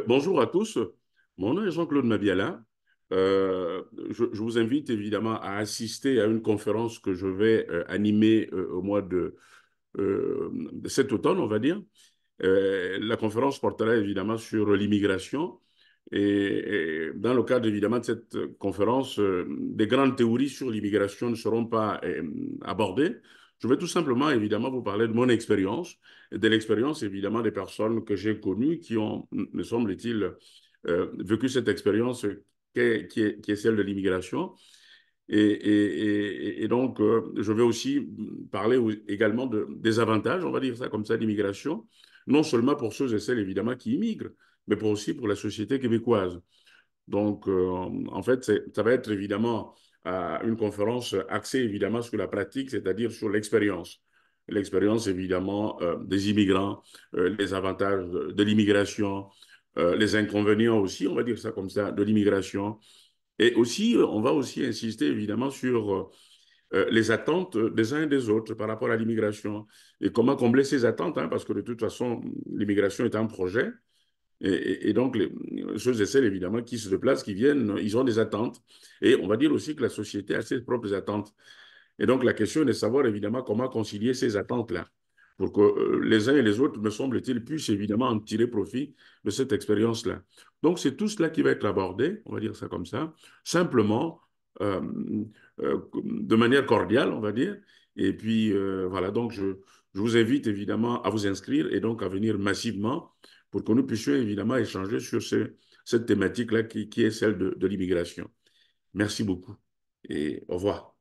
Bonjour à tous, mon nom est Jean-Claude Mabiala. Je vous invite évidemment à assister à une conférence que je vais animer au mois de cet automne, on va dire. La conférence portera évidemment sur l'immigration et dans le cadre évidemment de cette conférence, des grandes théories sur l'immigration ne seront pas abordées. Je vais tout simplement évidemment vous parler de mon expérience, de l'expérience évidemment des personnes que j'ai connues qui ont, me semble-t-il, vécu cette expérience qui est celle de l'immigration. Et donc, je vais aussi parler également des avantages, on va dire ça comme ça, d'immigration, non seulement pour ceux et celles, évidemment, qui immigrent, mais aussi pour la société québécoise. Donc, en fait, ça va être évidemment une conférence axée évidemment sur la pratique, c'est-à-dire sur l'expérience. L'expérience, évidemment, des immigrants, les avantages de l'immigration, les inconvénients aussi, on va dire ça comme ça, de l'immigration. Et aussi, on va aussi insister évidemment sur les attentes des uns et des autres par rapport à l'immigration et comment combler ces attentes, hein, parce que de toute façon, l'immigration est un projet. Et donc, ceux et celles, évidemment, qui se déplacent, qui viennent, ils ont des attentes. Et on va dire aussi que la société a ses propres attentes. Et donc, la question est de savoir, évidemment, comment concilier ces attentes-là pour que les uns et les autres, me semble-t-il, puissent évidemment en tirer profit de cette expérience-là. Donc, c'est tout cela qui va être abordé, on va dire ça comme ça, simplement, euh, de manière cordiale, on va dire. Et puis, voilà, donc je vous invite évidemment à vous inscrire et donc à venir massivement pour que nous puissions évidemment échanger sur cette thématique-là qui est celle de l'immigration. Merci beaucoup et au revoir.